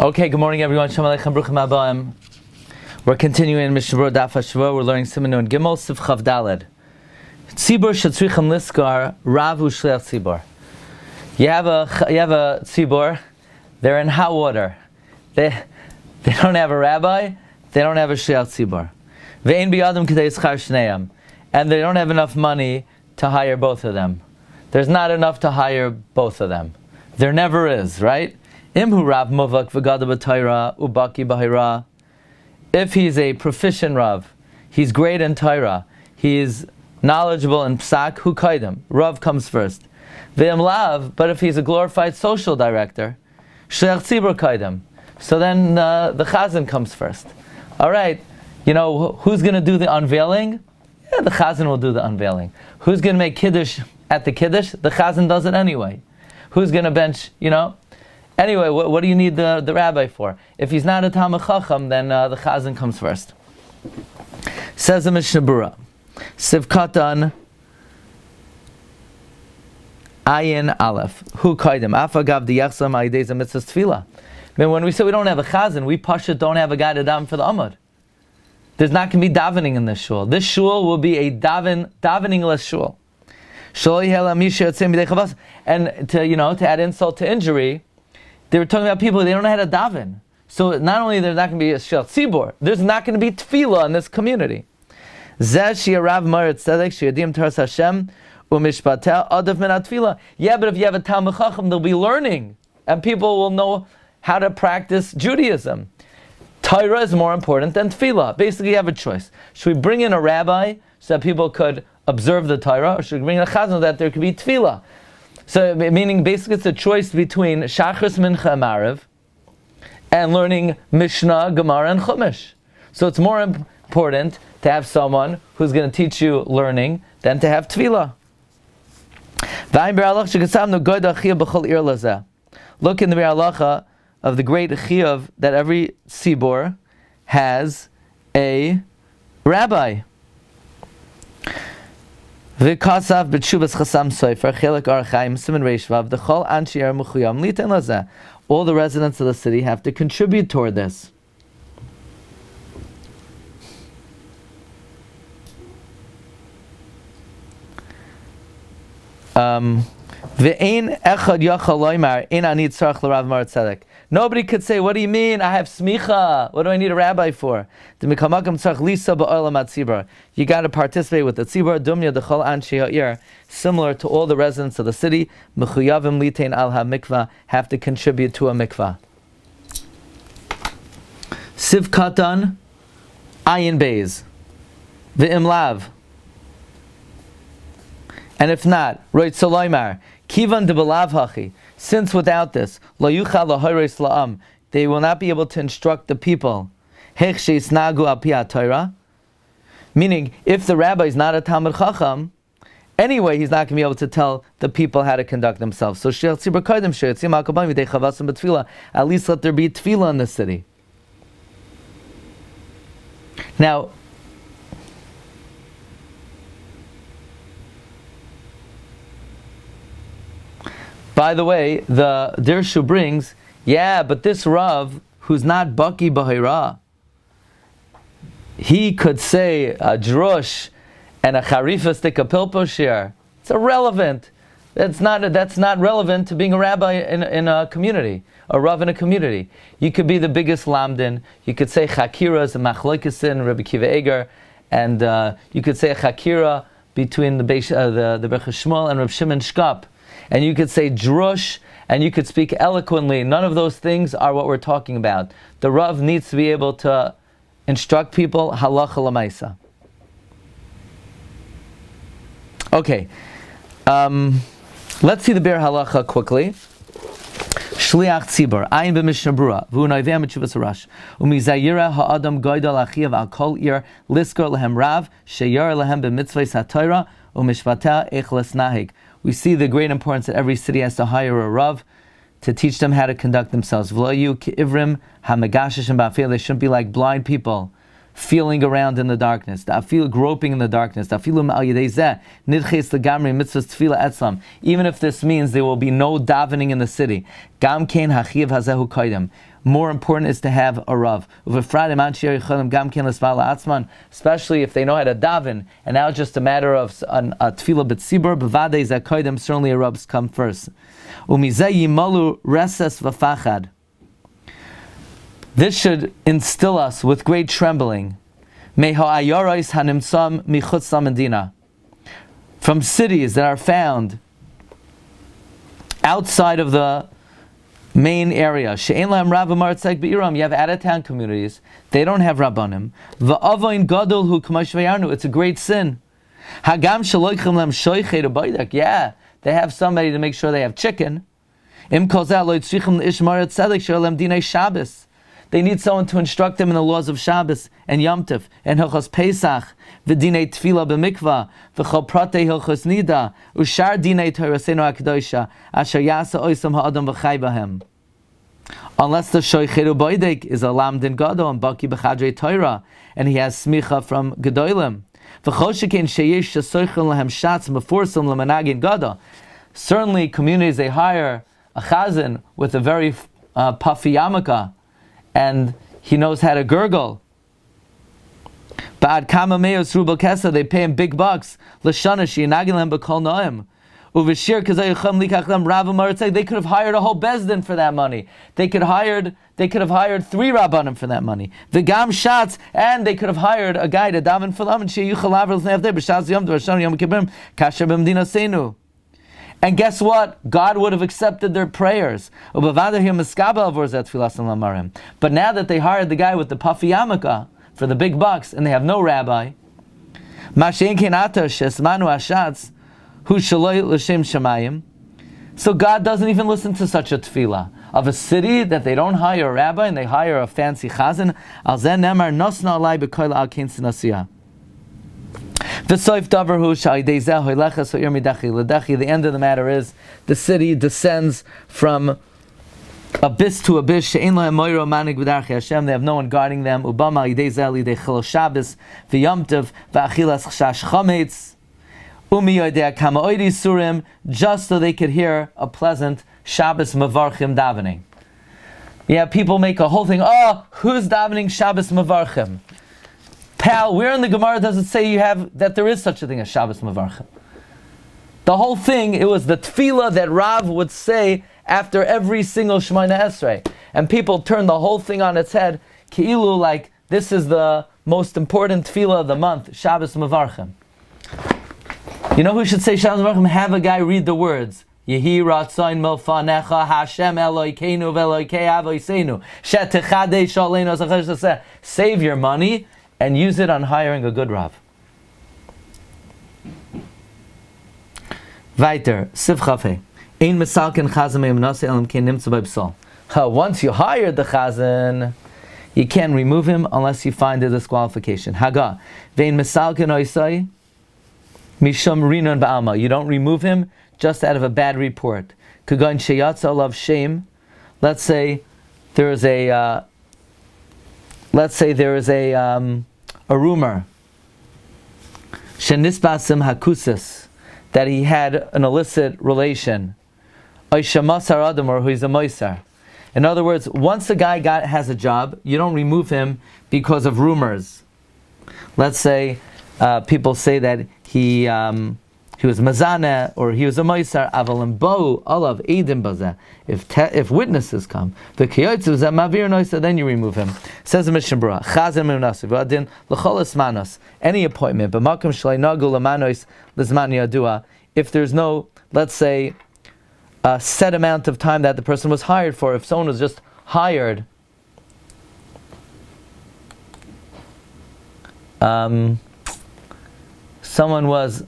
Okay, good morning everyone. Shalom Aleichem, Bruchim Habayim. We're continuing Mishna Berura Daf Hashavua. We're learning Siman and Gimel Siv Chav Daled. Tzibur shetzrichim liskar Rav u'shliach tzibur. You have a tzibur. They're in hot water. They don't have a rabbi. They don't have a shliach tzibur. Ve'ein biyadam k'dei schar shneim. And they don't have enough money to hire both of them. There's not enough to hire both of them. There never is, right? Imhu Rav Muvak v'gada b'Torah ubaki b'Hira. If he's a proficient Rav, he's great in Torah, he's knowledgeable in Psak, hu kaidim. Rav comes first. Ve'im lav, but if he's a glorified social director, shliach tzibur kaidim. So then the Chazan comes first. All right, who's going to do the unveiling? Yeah, the Chazan will do the unveiling. Who's going to make Kiddush at the Kiddush? The Chazan does it anyway. Who's going to bench, Anyway, what do you need the rabbi for? If he's not a Talmid Chacham, then the Chazan comes first. Says the Mishna Berura, Siv Katan Ayin Aleph Hu Kaidim Afagav Diyachsam Aideza Mitzvah Tefillah. When we say we don't have a Chazan, we Pasha don't have a guy to daven for the Amud. There's not going to be davening in this shul. This shul will be a daveningless shul. And to add insult to injury, they were talking about people, they don't know how to daven. So not only there's not going to be a shel tzibur, there's not going to be tefillah in this community. Yeah, but if you have a Talmid Chacham, they'll be learning, and people will know how to practice Judaism. Torah is more important than tefillah. Basically, you have a choice. Should we bring in a rabbi so that people could observe the Torah, or should we bring in a chazan so that there could be tefillah? So, meaning basically it's a choice between Shachris, Mincha, and Mariv, and learning Mishnah, Gemara, and Chumash. So it's more important to have someone who's going to teach you learning than to have tefillah. Look in the Biur Halacha of the great chiyuv that every tzibur has a rabbi. V'kasav b'tshuvas chasam soifer chelik archaim siman reishvav dechol anshi er mechuyam liten lazeh. All the residents of the city have to contribute toward this. Ve'ein echad yachal loymar ein ani tzarach l'rav mar tzedek. Nobody could say, what do you mean? I have smicha. What do I need a rabbi for? You got to participate with the tzibur, dumya dechol anshi ha'ir, similar to all the residents of the city. Mechuyavim litein al ha-mikvah, have to contribute to a mikvah. Siv katan, ayin beis, ve'im lav. And if not, roit soloymar, kivan de belav hachi. Since without this, lo yuchal lahoreis la'am, they will not be able to instruct the people. Hech sheisnagu al pi ha'Torah. Meaning, if the rabbi is not a Talmid Chacham, anyway, he's not going to be able to tell the people how to conduct themselves. So at least let there be tefillah in the city. Now, by the way, the Dirshu brings, but this Rav, who's not Baki B'Hira, he could say a drush and a charifa stick a pilpo shir. It's irrelevant. That's not relevant to being a rabbi in a community, a Rav in a community. You could be the biggest lamdin. You could say chakiras and machlokes Rabbi Kiva Eger, and you could say a chakira between the Berch Shmuel and Reb Shimon Shkop. And you could say drush, and you could speak eloquently. None of those things are what we're talking about. The Rav needs to be able to instruct people halacha l'maisa. Okay, let's see the Biur Halacha quickly. Shliach tzibur, ayin b'Mishna Berura, v'hu noiveh mitshuvas harash, u'mizayira ha'adam goydol achiyav al kol ir, liskor lehem rav, sheyar lehem b'mitzvahs ha'Torah, u'mishvateh echles nahig. We see the great importance that every city has to hire a Rav to teach them how to conduct themselves. They shouldn't be like blind people feeling around in the darkness. Groping in the darkness. Even if this means there will be no davening in the city. more important is to have a Rav. Especially if they know how to daven, and now it's just a matter of a tefillah b'tzibur, b'vadei zakoidim, certainly a Rav's come first. This should instill us with great trembling. From cities that are found outside of the main area. You have out-of-town communities. They don't have rabbanim. It's a great sin. Yeah, they have somebody to make sure they have chicken. They need someone to instruct them in the laws of Shabbos and Yom Tov and Hilchos Pesach, v'dinei Tefillah b'mikvah, v'chol pratei Hilchos Nida, u'shar dinei Torasenu HaKadoshah, asher yasa oisam ha'adam v'chai b'hem. Unless the Shoicheru Boidek is a Lamdin Gadol and Baki b'chadrei Torah, and he has smicha from Gedolim. V'chol shekein sheyesh shesoichon lehem shatz meforsim lemanagin Gadol. Certainly, communities, they hire a Chazan with a very puffy yarmulke, and he knows how to gurgle. Ba'ad kama meos rubel kesa, they pay him big bucks. L'shana she'inagin lehem b'kol noem. Uveshir kazay yucham likach lehem rav u'maratzeg. They could have hired a whole bezdin for that money. They could have hired 3 rabbanim for that money. V'gam shatz, and they could have hired a guy to daven for them and she'yuchal laver l'snei avdei b'shas yom tov v'shana yom kippim kasher b'mdina seinu. And guess what? God would have accepted their prayers. But now that they hired the guy with the puffy yarmulke for the big bucks, and they have no rabbi, so God doesn't even listen to such a tefillah of a city that they don't hire a rabbi and they hire a fancy chazan. The end of the matter is, the city descends from abyss to abyss. They have no one guarding them. Just so they could hear a pleasant Shabbos Mavarchim davening. Yeah, people make a whole thing, who's davening Shabbos Mavarchim? Pal, where in the Gemara does it say that there is such a thing as Shabbos Mavarchim? The whole thing, it was the tefillah that Rav would say after every single Shemoneh Esrei. And people turn the whole thing on its head, ki'ilu, like this is the most important tefillah of the month, Shabbos Mavarchim. You know who should say Shabbos Mavarchim? Have a guy read the words. Yehi ratzain milfanecha Hashem Elokeinu ve'Elokei avoseinu she'techadesh aleinu zachash taseh. Save your money and use it on hiring a good Rav. Weiter, Sif Chafei. Ein misalken chazan me'emnase elam kein nimtza bei b'sol. Once you hired the chazan, you can't remove him unless you find a disqualification. Haga. Vein misalken oisai mishum rinon ba'alma. You don't remove him just out of a bad report. Kagan sheyatza olav shame. Let's say there is a rumor, shenisbasim hakusis, that he had an illicit relation, or he's a moisar. In other words, once a guy has a job, you don't remove him because of rumors. Let's say people say that he was mazana or he was a moisar. Avalim bo olav edim bazeh. If witnesses come, then you remove him. Says the Mishna Berura, Chazan me'unasiv v'adin l'cholas manos. Any appointment, but makom shlei nagu l'manos l'zman yadua. If there's no, let's say, a set amount of time that the person was hired for, if someone was just hired, someone was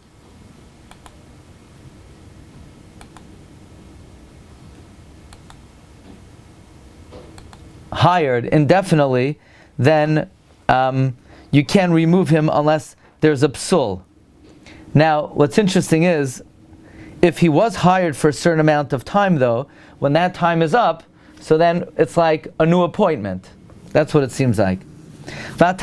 hired indefinitely, then you can remove him unless there's a psul. Now, what's interesting is, if he was hired for a certain amount of time, though, when that time is up, so then it's like a new appointment. That's what it seems like. You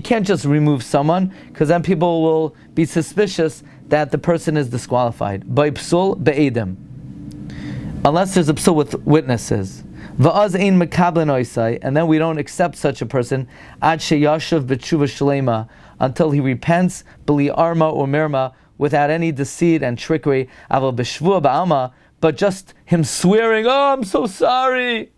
can't just remove someone, because then people will be suspicious that the person is disqualified. By psul be'edim. unless there's a psul with witnesses. Va'az ein mekablen oisai, and then we don't accept such a person ad sheyashav b'tshuva shlema, until he repents b'li arma or merma, without any deceit and trickery. Aval b'shvua ba'alma, but just him swearing, "Oh, I'm so sorry,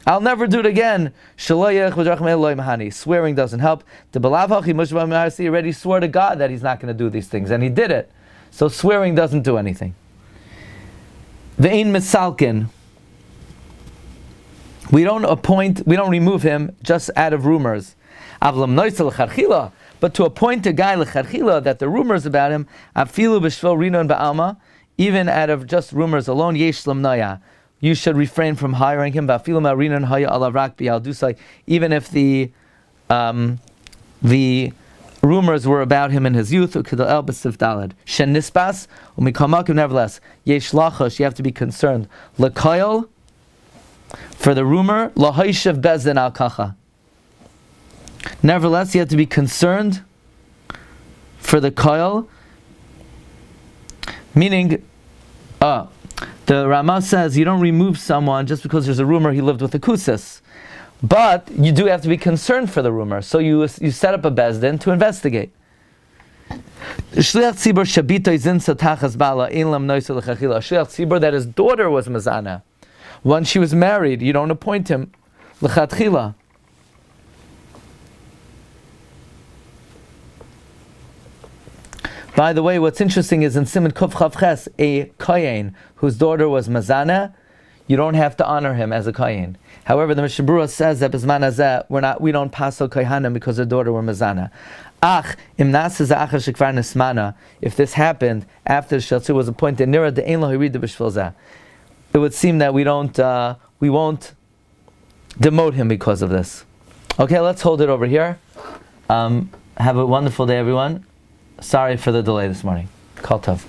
I'll never do it again." Swearing doesn't help. He already swore to God that he's not going to do these things, and he did it. So swearing doesn't do anything. Ve'ein misalkin. We don't remove him just out of rumors. But to appoint a guy lecharchila, that the rumors about him, afilu b'shvel rinon ba'alma, even out of just rumors alone, yesh lamnaya, you should refrain from hiring him. Even if the rumors were about him in his youth. Nevertheless, yesh lachash, you have to be concerned. L'koyel, for the rumor, lahayshev bezdin al kacha. Nevertheless, you have to be concerned for the koyel, meaning, the Rama says you don't remove someone just because there's a rumor he lived with a kusis, but you do have to be concerned for the rumor. So you set up a bezdin to investigate. Shliach tzibur shabito izin satachas bala in lam noisel lechachila. Shliach tzibur that his daughter was mazana. Once she was married, you don't appoint him lechatchila. By the way, what's interesting is in Siman Kuf Chav Ches, a kohen whose daughter was mazana, you don't have to honor him as a kohen. However, the Mishna Berura says that b'zman hazeh we don't pasel kohanim because their daughter were mazana. Ach im nasa za'achar shekvar nismana. If this happened after the sheltzu was appointed, nira de'ein lo hirida b'shvil zeh, it would seem that we won't demote him because of this. Okay, let's hold it over here. Have a wonderful day, everyone. Sorry for the delay this morning. Kol tov.